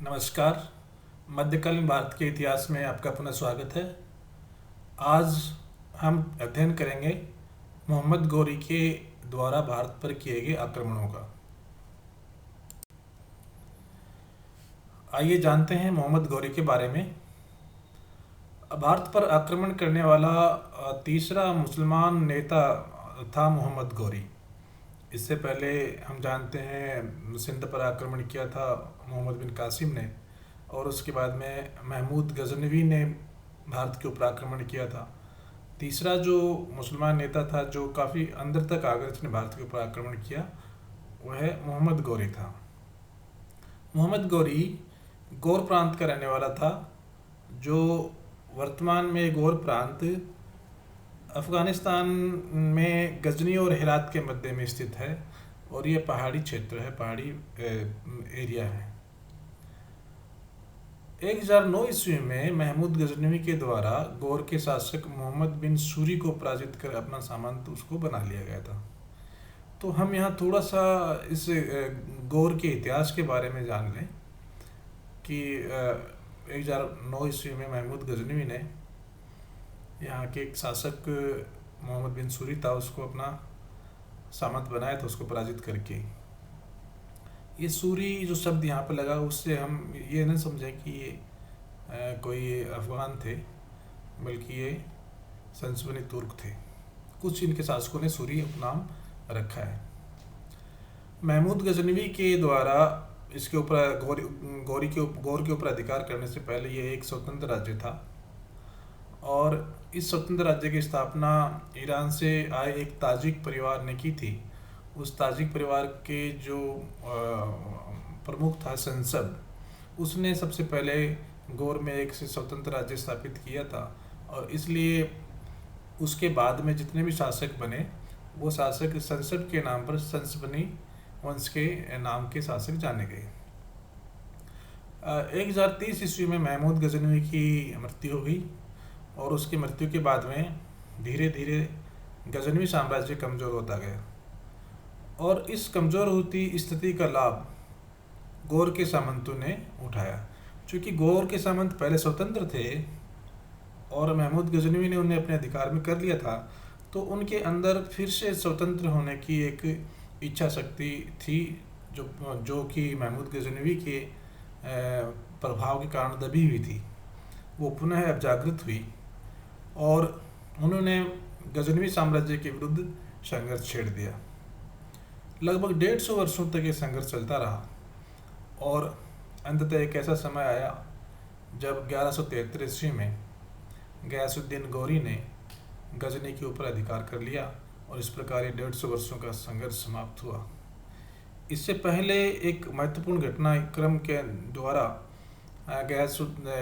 नमस्कार। मध्यकालीन भारत के इतिहास में आपका पुनः स्वागत है। आज हम अध्ययन करेंगे मोहम्मद गौरी के द्वारा भारत पर किए गए आक्रमणों का। आइए जानते हैं मोहम्मद गौरी के बारे में। भारत पर आक्रमण करने वाला तीसरा मुसलमान नेता था मोहम्मद गौरी। इससे पहले हम जानते हैं सिंध पर आक्रमण किया था मोहम्मद बिन कासिम ने, और उसके बाद में महमूद गजनवी ने भारत के ऊपर आक्रमण किया था। तीसरा जो मुसलमान नेता था जो काफ़ी अंदर तक आ गया, जिसने भारत के ऊपर आक्रमण किया, वह मोहम्मद गौरी था। मोहम्मद गौरी गौर प्रांत का रहने वाला था, जो वर्तमान में गौर प्रांत अफ़गानिस्तान में गजनी और हेरात के मध्य में स्थित है, और ये पहाड़ी क्षेत्र है, पहाड़ी एरिया है। 1009 ईस्वी में महमूद गजनवी के द्वारा गौर के शासक मोहम्मद बिन सूरी को पराजित कर अपना सामंत उसको बना लिया गया था। तो हम यहाँ थोड़ा सा इस गौर के इतिहास के बारे में जान लें कि 1009 ईस्वी में महमूद गजनवी ने यहाँ के एक शासक मोहम्मद बिन सूरी था, उसको अपना सामंत बनाया था, उसको पराजित करके। ये सूरी जो शब्द यहाँ पर लगा, उससे हम ये न समझें कि ये कोई अफ़गान थे, बल्कि ये संसबनी तुर्क थे। कुछ इनके शासकों ने सूरी उपनाम रखा है। महमूद गजनवी के द्वारा इसके ऊपर गौर के ऊपर अधिकार करने से पहले ये एक स्वतंत्र राज्य था, और इस स्वतंत्र राज्य की स्थापना ईरान से आए एक ताजिक परिवार ने की थी। उस ताजिक परिवार के जो प्रमुख था संसब, उसने सबसे पहले गौर में एक स्वतंत्र राज्य स्थापित किया था, और इसलिए उसके बाद में जितने भी शासक बने, वो शासक संसब के नाम पर संसबनी वंश के नाम के शासक जाने गए। 1030 ईस्वी में महमूद गजनवी की मृत्यु हो गई, और उसकी मृत्यु के बाद में धीरे धीरे गजनवी साम्राज्य कमज़ोर होता गया, और इस कमज़ोर होती स्थिति का लाभ गौर के सामंतों ने उठाया। चूँकि गौर के सामंत पहले स्वतंत्र थे और महमूद गजनवी ने उन्हें अपने अधिकार में कर लिया था, तो उनके अंदर फिर से स्वतंत्र होने की एक इच्छा शक्ति थी, जो कि महमूद गजनवी के प्रभाव के कारण दबी हुई थी। वो पुनः अब जागृत हुई, और उन्होंने गजनवी साम्राज्य के विरुद्ध संघर्ष छेड़ दिया। लगभग 150 वर्षों तक ये संघर्ष चलता रहा, और अंततः एक ऐसा समय आया जब 1173 ईस्वी में गयासुद्दीन गौरी ने गजनी के ऊपर अधिकार कर लिया, और इस प्रकार ये 150 वर्षों का संघर्ष समाप्त हुआ। इससे पहले एक महत्वपूर्ण घटनाक्रम के द्वारा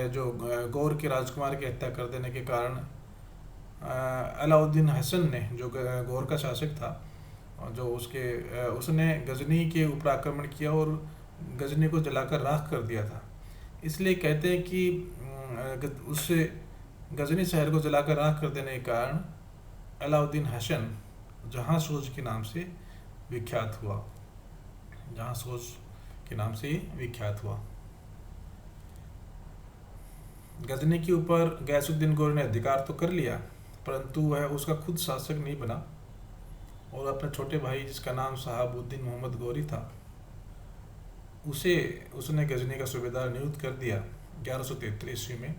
जो गौर के राजकुमार की हत्या कर देने के कारण अलाउद्दीन हसन ने, जो गौर का शासक था, जो उसने गजनी के ऊपर आक्रमण किया और गजनी को जलाकर राख कर दिया था। इसलिए कहते हैं कि उससे गजनी शहर को जलाकर राख कर देने के कारण अलाउद्दीन हसन जहांसूज के नाम से विख्यात हुआ। जहांसूज के नाम से विख्यात हुआ। गजनी के ऊपर गयासुद्दीन गौरी ने अधिकार तो कर लिया, परंतु वह उसका खुद शासक नहीं बना, और अपने छोटे भाई जिसका नाम शहाबुद्दीन मोहम्मद गौरी था, उसने गजनी का सूबेदार नियुक्त कर दिया 1133 ईस्वी में।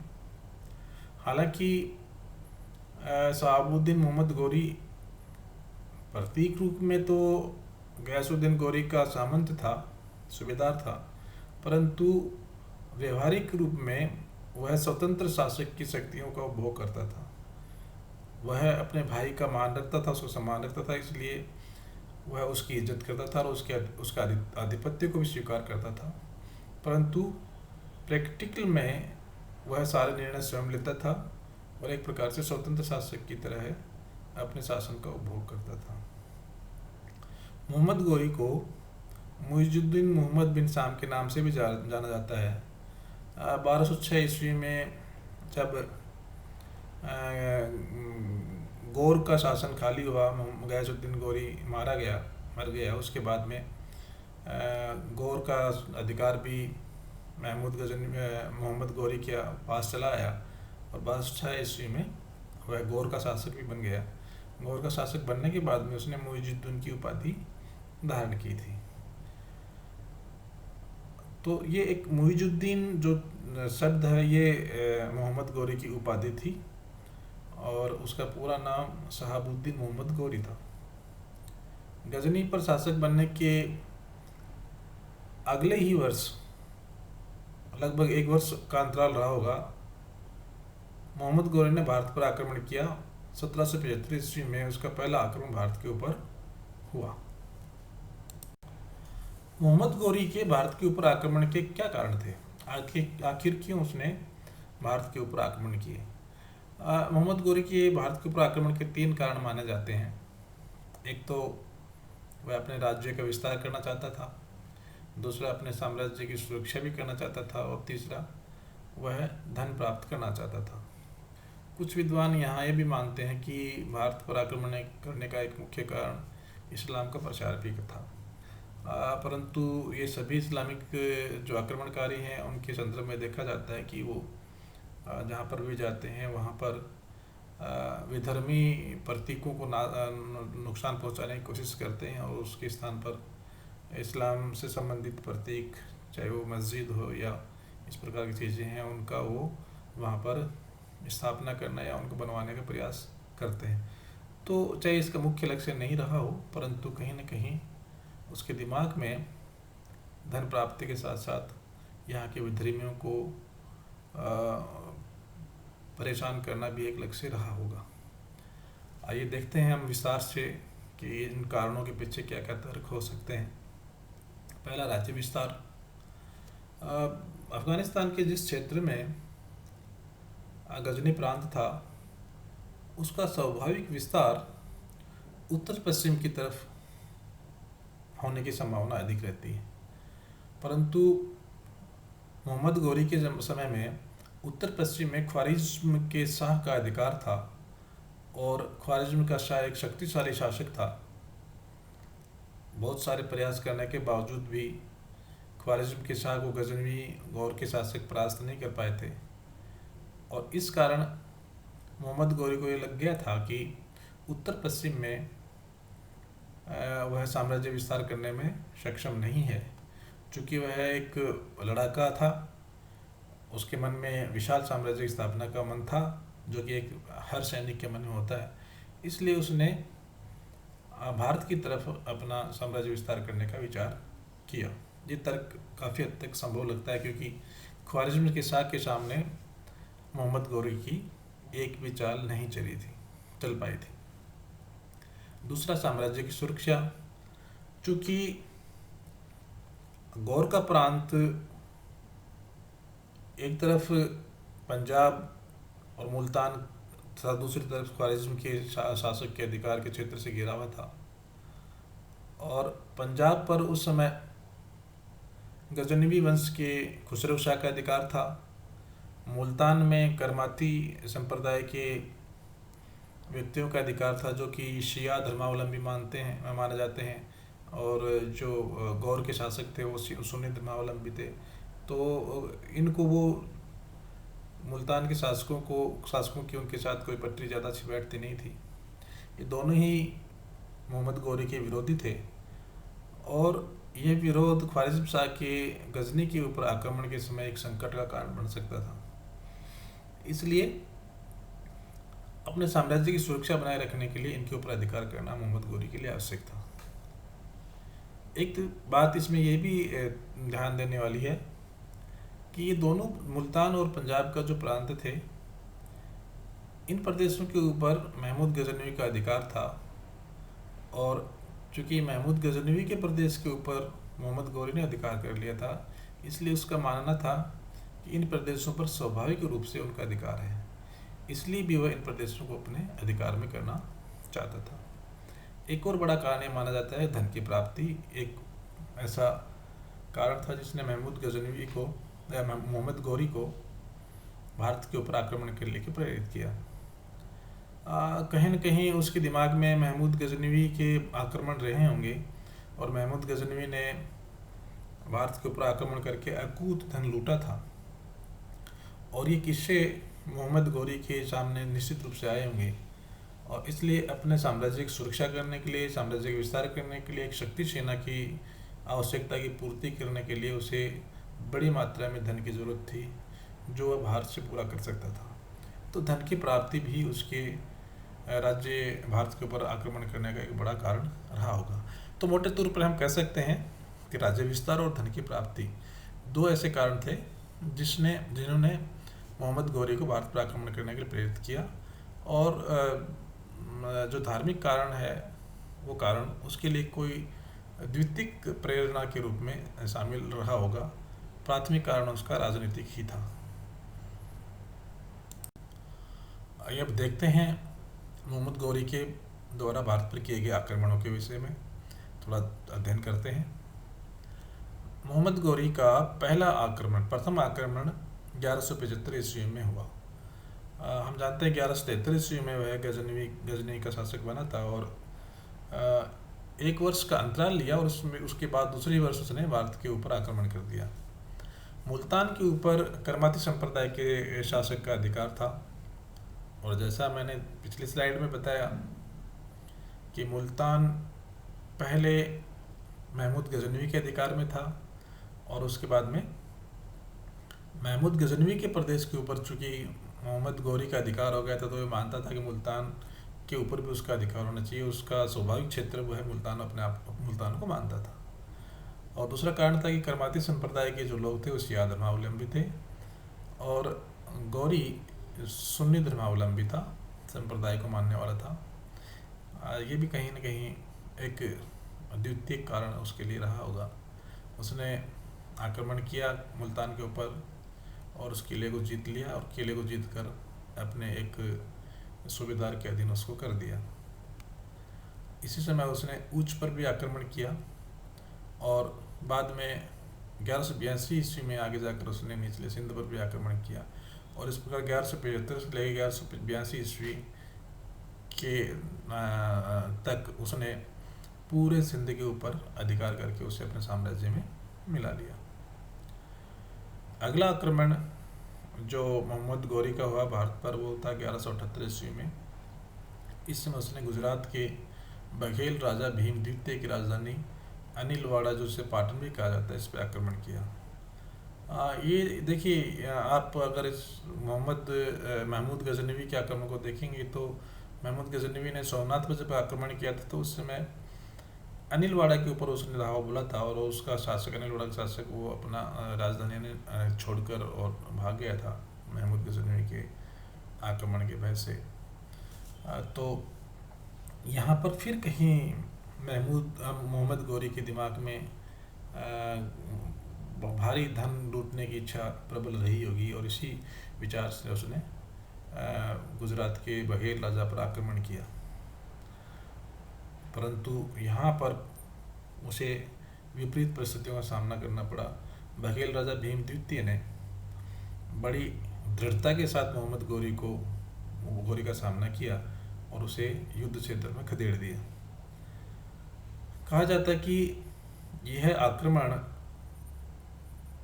हालांकि शहाबुद्दीन मोहम्मद गौरी प्रतीक रूप में तो गयासुद्दीन गौरी का सामंत था, सूबेदार था, परंतु व्यवहारिक रूप में वह स्वतंत्र शासक की शक्तियों का उपभोग करता था। वह अपने भाई का मान रखता था, उसको सम्मान रखता था, इसलिए वह उसकी इज्जत करता था और उसका आधिपत्य को भी स्वीकार करता था, परंतु प्रैक्टिकल में वह सारे निर्णय स्वयं लेता था, और एक प्रकार से स्वतंत्र शासक की तरह अपने शासन का उपभोग करता था। मोहम्मद गौरी को मुइजुद्दीन मोहम्मद बिन शाम के नाम से भी जाना जाता है। 1206 ईस्वी में जब गौर का शासन खाली हुआ, गयासुद्दीन गौरी मर गया, उसके बाद में गौर का अधिकार भी महमूद गजनी मोहम्मद गौरी के पास चला आया और 1206 ईस्वी में वह गौर का शासक भी बन गया। गौर का शासक बनने के बाद में उसने मुइजुद्दीन की उपाधि धारण की थी। तो ये एक मुइजुद्दीन जो शब्द है ये मोहम्मद गौरी की उपाधि थी और उसका पूरा नाम शहाबुद्दीन मोहम्मद गौरी था। गजनी पर शासक बनने के अगले ही वर्ष, लगभग एक वर्ष का अंतराल रहा होगा, मोहम्मद गौरी ने भारत पर आक्रमण किया। 1775 ईस्वी में उसका पहला आक्रमण भारत के ऊपर हुआ। मोहम्मद गौरी के भारत के ऊपर आक्रमण के क्या कारण थे? आखिर क्यों उसने भारत के ऊपर आक्रमण किए? मोहम्मद गौरी के भारत के ऊपर आक्रमण के 3 कारण माने जाते हैं। एक तो वह अपने राज्य का विस्तार करना चाहता था, दूसरा अपने साम्राज्य की सुरक्षा भी करना चाहता था और तीसरा वह धन प्राप्त करना चाहता था। कुछ विद्वान यहाँ ये भी मानते हैं कि भारत पर आक्रमण करने का एक मुख्य कारण इस्लाम का प्रचार भी था। परंतु ये सभी इस्लामिक जो आक्रमणकारी हैं उनके संदर्भ में देखा जाता है कि वो जहाँ पर भी जाते हैं वहाँ पर विधर्मी प्रतीकों को नुकसान पहुँचाने की कोशिश करते हैं और उसके स्थान पर इस्लाम से संबंधित प्रतीक, चाहे वो मस्जिद हो या इस प्रकार की चीज़ें हैं, उनका वो वहाँ पर स्थापना करना या उनको बनवाने का प्रयास करते हैं। तो चाहे इसका मुख्य लक्ष्य नहीं रहा हो, परंतु कहीं न कहीं उसके दिमाग में धन प्राप्ति के साथ साथ यहाँ के विधर्मियों को परेशान करना भी एक लक्ष्य रहा होगा। आइए देखते हैं हम विस्तार से कि इन कारणों के पीछे क्या क्या तर्क हो सकते हैं। पहला, राज्य विस्तार। अफगानिस्तान के जिस क्षेत्र में गजनी प्रांत था उसका स्वाभाविक विस्तार उत्तर पश्चिम की तरफ होने की संभावना अधिक रहती है, परंतु मोहम्मद गौरी के समय में उत्तर पश्चिम में ख्वारिज्म के शाह का अधिकार था और ख्वारिज्म का शाह एक शक्तिशाली शासक था। बहुत सारे प्रयास करने के बावजूद भी ख्वारिज्म के शाह को गजनवी गौर के शासक परास्त नहीं कर पाए थे और इस कारण मोहम्मद गौरी को ये लग गया था कि उत्तर पश्चिम में वह साम्राज्य विस्तार करने में सक्षम नहीं है। चूँकि वह एक लड़ाका था, उसके मन में विशाल साम्राज्य की स्थापना का मन था, जो कि एक हर सैनिक के मन में होता है। इसलिए उसने भारत की तरफ अपना साम्राज्य विस्तार करने का विचार किया। ये तर्क काफ़ी हद तक संभव लगता है क्योंकि ख्वारिज्म के शाह के सामने मोहम्मद गौरी की एक भी चाल नहीं चल पाई थी। दूसरा, साम्राज्य की सुरक्षा। चूँकि गौर का प्रांत एक तरफ पंजाब और मुल्तान तथा दूसरी तरफ ख्वारिज्म के शासक के अधिकार के क्षेत्र से घिरा हुआ था और पंजाब पर उस समय गजनवी वंश के खुसरो शाह का अधिकार था। मुल्तान में करमाती संप्रदाय के व्यक्तियों का अधिकार था जो कि शिया धर्मावलंबी माने जाते हैं और जो गौर के शासक थे वो सुन्नी धर्मावलंबी थे। तो इनको वो मुल्तान के शासकों की उनके साथ कोई पटरी ज़्यादा अच्छी बैठती नहीं थी। ये दोनों ही मोहम्मद गौरी के विरोधी थे और ये विरोध ख्वारिज्म शाह के गजनी के ऊपर आक्रमण के समय एक संकट का कारण बन सकता था। इसलिए अपने साम्राज्य की सुरक्षा बनाए रखने के लिए इनके ऊपर अधिकार करना मोहम्मद गौरी के लिए आवश्यक था। एक बात इसमें यह भी ध्यान देने वाली है कि ये दोनों मुल्तान और पंजाब का जो प्रांत थे, इन प्रदेशों के ऊपर महमूद गजनवी का अधिकार था और चूँकि महमूद गजनवी के प्रदेश के ऊपर मोहम्मद गौरी ने अधिकार कर लिया था, इसलिए उसका मानना था कि इन प्रदेशों पर स्वाभाविक रूप से उनका अधिकार है, इसलिए भी वह इन प्रदेशों को अपने अधिकार में करना चाहता था। एक और बड़ा कारण यह माना जाता है धन की प्राप्ति। एक ऐसा कारण था जिसने महमूद गजनवी को या मोहम्मद गौरी को भारत के ऊपर आक्रमण के लिए प्रेरित किया। कहीं न कहीं उसके दिमाग में महमूद गजनवी के आक्रमण रहे होंगे और महमूद गजनवी ने भारत के ऊपर आक्रमण करके अकूत धन लूटा था। और ये किस्से मोहम्मद गौरी के सामने निश्चित रूप से आए होंगे, और इसलिए अपने साम्राज्य की सुरक्षा करने के लिए, साम्राज्य का विस्तार करने के लिए, एक शक्ति सेना की आवश्यकता की पूर्ति करने के लिए उसे बड़ी मात्रा में धन की जरूरत थी, जो वह भारत से पूरा कर सकता था। तो धन की प्राप्ति भी उसके राज्य भारत के ऊपर आक्रमण करने का एक बड़ा कारण रहा होगा। तो मोटे तौर पर हम कह सकते हैं कि राज्य विस्तार और धन की प्राप्ति दो ऐसे कारण थे जिन्होंने मोहम्मद गौरी को भारत पर आक्रमण करने के लिए प्रेरित किया। और जो धार्मिक कारण है वो कारण उसके लिए कोई द्वितीयक प्रेरणा के रूप में शामिल रहा होगा। प्राथमिक कारण उसका राजनीतिक ही था। आइए अब देखते हैं मोहम्मद गौरी के द्वारा भारत पर किए गए आक्रमणों के विषय में थोड़ा अध्ययन करते हैं। मोहम्मद गौरी का प्रथम आक्रमण 1175 ईस्वी में हुआ। हम जानते हैं 1173 ईस्वी में वह गजनी का शासक बना था, और एक वर्ष का अंतराल लिया, और उसके बाद दूसरी वर्ष उसने भारत के ऊपर आक्रमण कर दिया। मुल्तान के ऊपर कर्माती संप्रदाय के शासक का अधिकार था, और जैसा मैंने पिछली स्लाइड में बताया कि मुल्तान पहले महमूद गजनवी के अधिकार में था, और उसके बाद में महमूद गजनवी के प्रदेश के ऊपर चूंकि मोहम्मद गौरी का अधिकार हो गया था, तो वह मानता था कि मुल्तान के ऊपर भी उसका अधिकार होना चाहिए। उसका स्वाभाविक क्षेत्र वो है मुल्तान, अपने आप मुल्तान को मानता था। और दूसरा कारण था कि कर्माती संप्रदाय के जो लोग थे वो शिया धर्मावलंबी थे, और गौरी सुन्नी धर्मावलंबी था, संप्रदाय को मानने वाला था। ये भी कहीं ना कहीं एक द्वितीय कारण उसके लिए रहा होगा। उसने आक्रमण किया मुल्तान के ऊपर और उस किले को जीत लिया, और किले को जीत कर अपने एक सूबेदार के अधीन उसको कर दिया। इसी समय उसने उच्च पर भी आक्रमण किया, और बाद में 1182 ईस्वी में आगे जाकर उसने निचले सिंध पर भी आक्रमण किया। और इस प्रकार 1175 से लेकर 1182 ईस्वी के तक उसने पूरे सिंध के ऊपर अधिकार करके उसे अपने साम्राज्य में मिला लिया। अगला आक्रमण जो मोहम्मद गौरी का हुआ भारत पर, वो था 1178 ईस्वी में। इस समय उसने गुजरात के बघेल राजा भीम द्वितीय की राजधानी अनिलवाड़ा, जो उसे पाटन भी कहा जाता है, इस पर आक्रमण किया। ये देखिए, आप अगर इस महमूद गजनवी के आक्रमण को देखेंगे तो महमूद गजनवी ने सोमनाथ पर जब आक्रमण किया था तो उस समय अनिलवाड़ा के ऊपर उसने धावा बोला था, और उसका शासक, अनिलवाड़ा का शासक, वो अपना राजधानी छोड़कर और भाग गया था महमूद गजनवी के आक्रमण के भय से। तो यहाँ पर फिर कहीं मोहम्मद गौरी के दिमाग में भारी धन लूटने की इच्छा प्रबल रही होगी, और इसी विचार से उसने गुजरात के बघेल राजा पर आक्रमण किया। परंतु यहाँ पर उसे विपरीत परिस्थितियों का सामना करना पड़ा। बघेल राजा भीम द्वितीय ने बड़ी दृढ़ता के साथ मोहम्मद गौरी का सामना किया और उसे युद्ध क्षेत्र में खदेड़ दिया। कहा जाता है कि यह आक्रमण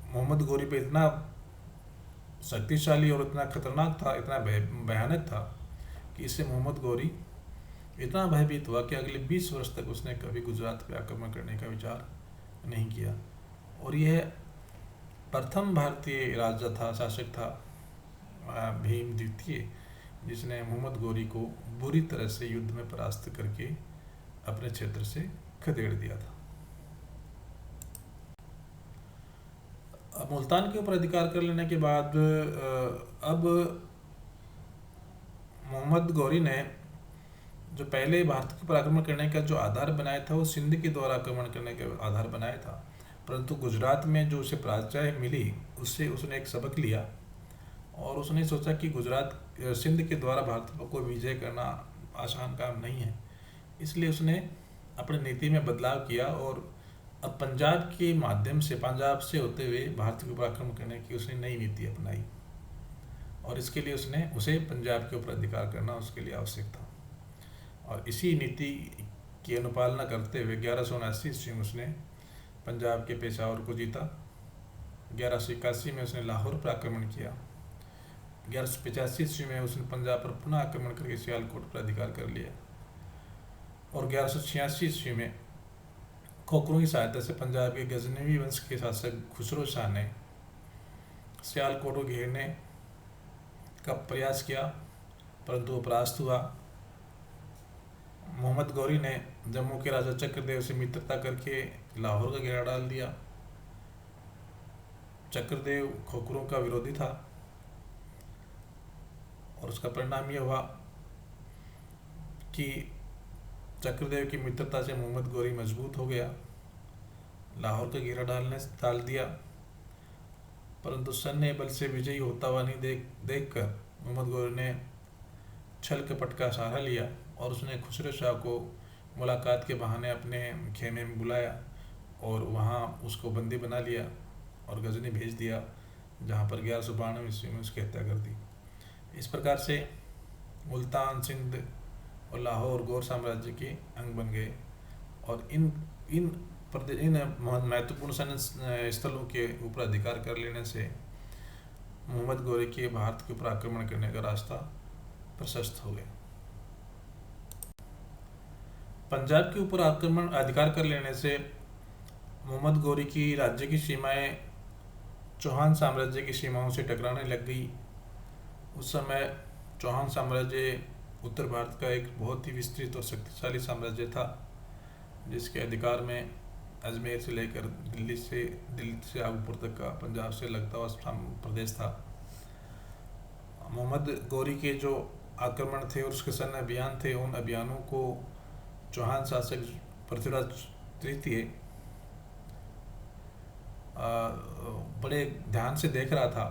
मोहम्मद गौरी पे इतना शक्तिशाली और इतना खतरनाक था, इतना भयानक था कि इससे मोहम्मद गौरी इतना भयभीत हुआ कि अगले 20 वर्ष तक उसने कभी गुजरात पे आक्रमण करने का विचार नहीं किया। और यह प्रथम भारतीय राजा था, शासक था भीम द्वितीय, जिसने मोहम्मद गौरी को बुरी तरह से युद्ध में परास्त करके अपने क्षेत्र से खदेड़ दिया था। मुल्तान के ऊपर अधिकार कर लेने के बाद अब मोहम्मद गौरी ने जो पहले भारत के ऊपर आक्रमण करने का जो आधार बनाया था वो सिंध के द्वारा आक्रमण करने का आधार बनाया था, परंतु गुजरात में जो उसे पराजय मिली उससे उसने एक सबक लिया और उसने सोचा कि सिंध के द्वारा भारत को विजय करना आसान काम नहीं है। इसलिए उसने अपनी नीति में बदलाव किया और अब पंजाब के माध्यम से, पंजाब से होते हुए भारत के ऊपर आक्रमण करने की उसने नई नीति अपनाई, और इसके लिए उसे पंजाब के ऊपर अधिकार करना उसके लिए आवश्यक था। और इसी नीति की अनुपालना करते हुए 1179 ईस्वी में उसने पंजाब के पेशावर को जीता। 1181 में उसने लाहौर पर आक्रमण किया। 1185 ईस्वी में उसने पंजाब पर पुनः आक्रमण करके सियालकोट पर अधिकार कर लिया। और 1186 ईस्वी में खोखरों की सहायता से पंजाब के गजनवी वंश के शासक खुसरो शाह ने सियालकोट को घेरने का प्रयास किया, परंतु वो परास्त हुआ। मोहम्मद गौरी ने जम्मू के राजा चक्रदेव से मित्रता करके लाहौर का घेरा डाल दिया। चक्रदेव खोखरों का विरोधी था और उसका परिणाम यह हुआ कि चक्रदेव की मित्रता से मोहम्मद गौरी मजबूत हो गया, लाहौर का घेरा डाल दिया। परंतु सैन्य बल से विजयी होता हुआ नहीं देखकर मोहम्मद गौरी ने छल कपट का सहारा लिया और उसने खुसरो शाह को मुलाकात के बहाने अपने खेमे में बुलाया और वहाँ उसको बंदी बना लिया और गजनी भेज दिया, जहाँ पर 1192 ईस्वी में उसकी हत्या कर दी। इस प्रकार से मुल्तान, सिंध और लाहौर गौर साम्राज्य के अंग बन गए। और इन महत्वपूर्ण सैन्य स्थलों के ऊपर अधिकार कर लेने से मोहम्मद गौरी के भारत के ऊपर आक्रमण करने का रास्ता प्रशस्त हो गया। पंजाब के ऊपर अधिकार कर लेने से मोहम्मद गौरी की राज्य की सीमाएं चौहान साम्राज्य की सीमाओं से टकराने लग गई। उस समय चौहान साम्राज्य उत्तर भारत का एक बहुत ही विस्तृत और शक्तिशाली साम्राज्य था, जिसके अधिकार में अजमेर से लेकर दिल्ली से आगपुर तक का पंजाब से लगता हुआ प्रदेश था। मोहम्मद गौरी के जो आक्रमण थे और उसके सैन्य अभियान थे, उन अभियानों को चौहान शासक पृथ्वीराज तृतीय बड़े ध्यान से देख रहा था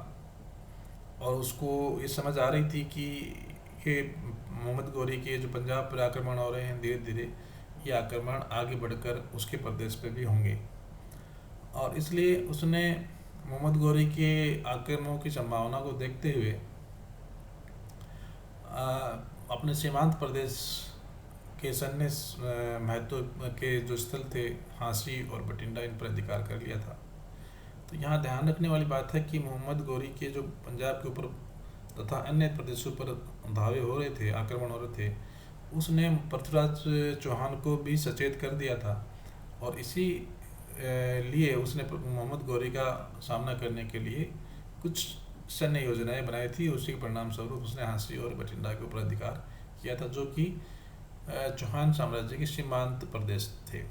और उसको ये समझ आ रही थी कि ये मोहम्मद गौरी के जो पंजाब पर आक्रमण हो रहे हैं, धीरे धीरे ये आक्रमण आगे बढ़कर उसके प्रदेश पर भी होंगे। और इसलिए उसने मोहम्मद गौरी के आक्रमणों की संभावना को देखते हुए अपने सीमांत प्रदेश के सैन्य महत्व के जो स्थल थे, हांसी और बठिंडा, इन पर अधिकार कर लिया था। तो यहाँ ध्यान रखने वाली बात है कि मोहम्मद गौरी के जो पंजाब के ऊपर तथा अन्य प्रदेशों पर धावे हो रहे थे, आक्रमण हो रहे थे, उसने पृथ्वीराज चौहान को भी सचेत कर दिया था। और इसी लिए उसने मोहम्मद गौरी का सामना करने के लिए कुछ सैन्य योजनाएं बनाई थी। उसी के परिणाम स्वरूप उसने हांसी और बठिंडा के ऊपर अधिकार किया था, जो कि चौहान साम्राज्य के सीमांत प्रदेश थे।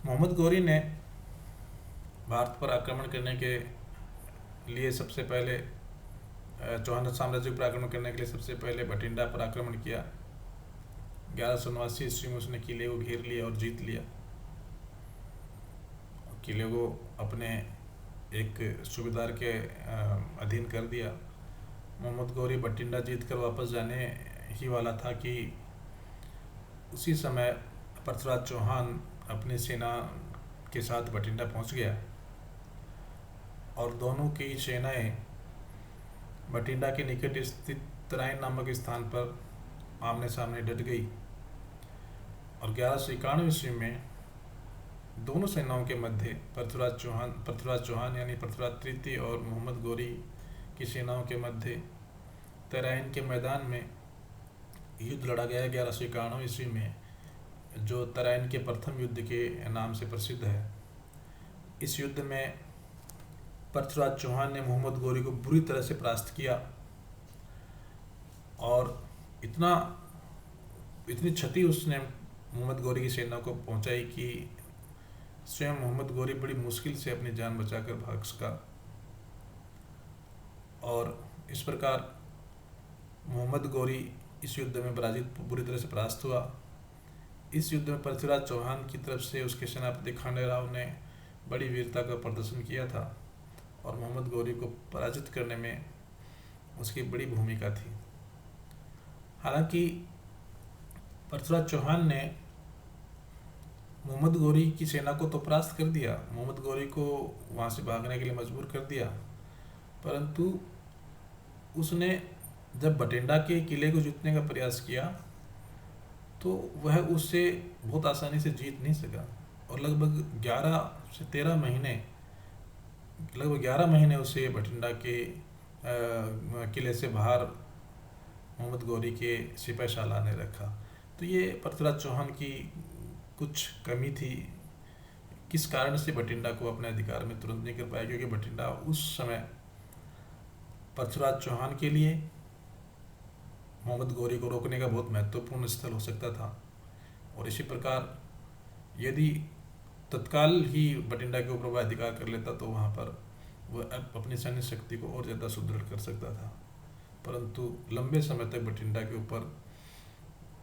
मोहम्मद गौरी ने भारत पर आक्रमण करने के लिए सबसे पहले चौहान साम्राज्य पर आक्रमण करने के लिए सबसे पहले बठिंडा पर आक्रमण किया। 1189 ईस्वी में उसने किले को घेर लिया और जीत लिया। किले को अपने एक सूबेदार के अधीन कर दिया। मोहम्मद गौरी बठिंडा जीतकर वापस जाने ही वाला था कि उसी समय पृथ्वीराज चौहान अपनी सेना के साथ बठिंडा पहुंच गया और दोनों की सेनाएं बठिंडा के निकट स्थित तराइन नामक स्थान पर आमने सामने डट गई। और 1191 ईस्वी में दोनों सेनाओं के मध्य पृथ्वीराज चौहान यानी पृथ्वीराज तृतीय और मोहम्मद गौरी की सेनाओं के मध्य तराइन के मैदान में युद्ध लड़ा गया। 1191 ईस्वी में, जो तराइन के प्रथम युद्ध के नाम से प्रसिद्ध है। इस युद्ध में पृथ्वीराज चौहान ने मोहम्मद गौरी को बुरी तरह से परास्त किया और इतनी क्षति उसने मोहम्मद गौरी की सेना को पहुंचाई कि स्वयं मोहम्मद गौरी बड़ी मुश्किल से अपनी जान बचाकर भाग सका। और इस प्रकार मोहम्मद गौरी इस युद्ध में बुरी तरह से परास्त हुआ। इस युद्ध में पृथ्वीराज चौहान की तरफ से उसके सेनापति खांडे राव ने बड़ी वीरता का प्रदर्शन किया था और मोहम्मद गौरी को पराजित करने में उसकी बड़ी भूमिका थी। हालांकि पृथ्वीराज चौहान ने मोहम्मद गौरी की सेना को तो परास्त कर दिया, मोहम्मद गौरी को वहाँ से भागने के लिए मजबूर कर दिया, परंतु उसने जब बठिंडा के किले को जीतने का प्रयास किया तो वह उससे बहुत आसानी से जीत नहीं सका। और लगभग 11 महीने उसे बठिंडा के किले से बाहर मोहम्मद गौरी के सिपहसालार ने रखा। तो ये पृथ्वीराज चौहान की कुछ कमी थी। किस कारण से बठिंडा को अपने अधिकार में तुरंत नहीं कर पाया, क्योंकि बठिंडा उस समय पृथ्वीराज चौहान के लिए मोहम्मद गौरी को रोकने का बहुत महत्वपूर्ण स्थल हो सकता था। और इसी प्रकार यदि तत्काल ही बठिंडा के ऊपर वह अधिकार कर लेता तो वहाँ पर वह अपनी सैन्य शक्ति को और ज़्यादा सुदृढ़ कर सकता था। परंतु लंबे समय तक बठिंडा के ऊपर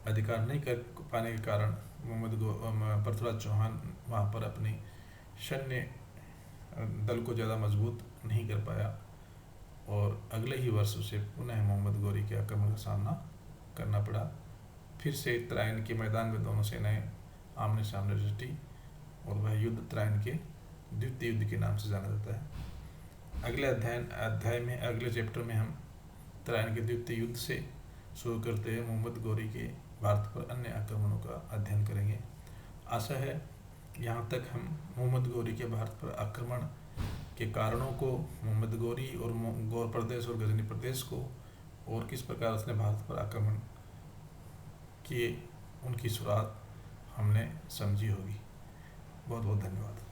अधिकार नहीं कर पाने के कारण पृथ्वीराज चौहान वहाँ पर अपनी सैन्य दल को ज़्यादा मजबूत नहीं कर पाया और अगले ही वर्ष उसे पुनः मोहम्मद गौरी के आक्रमण का सामना करना पड़ा। फिर से तराइन के मैदान में दोनों सेनाएं आमने सामने जुटी और वह युद्ध तराइन के द्वितीय युद्ध के नाम से जाना जाता है। अगले चैप्टर में हम तराइन के द्वितीय युद्ध से शुरू करते हैं मोहम्मद गौरी के भारत पर अन्य आक्रमणों का अध्ययन करेंगे। आशा है यहाँ तक हम मोहम्मद गौरी के भारत पर आक्रमण के कारणों को, मोहम्मद गौरी और गौर प्रदेश और गजनी प्रदेश को, और किस प्रकार उसने भारत पर आक्रमण किए, उनकी शुरुआत हमने समझी होगी। बहुत बहुत धन्यवाद।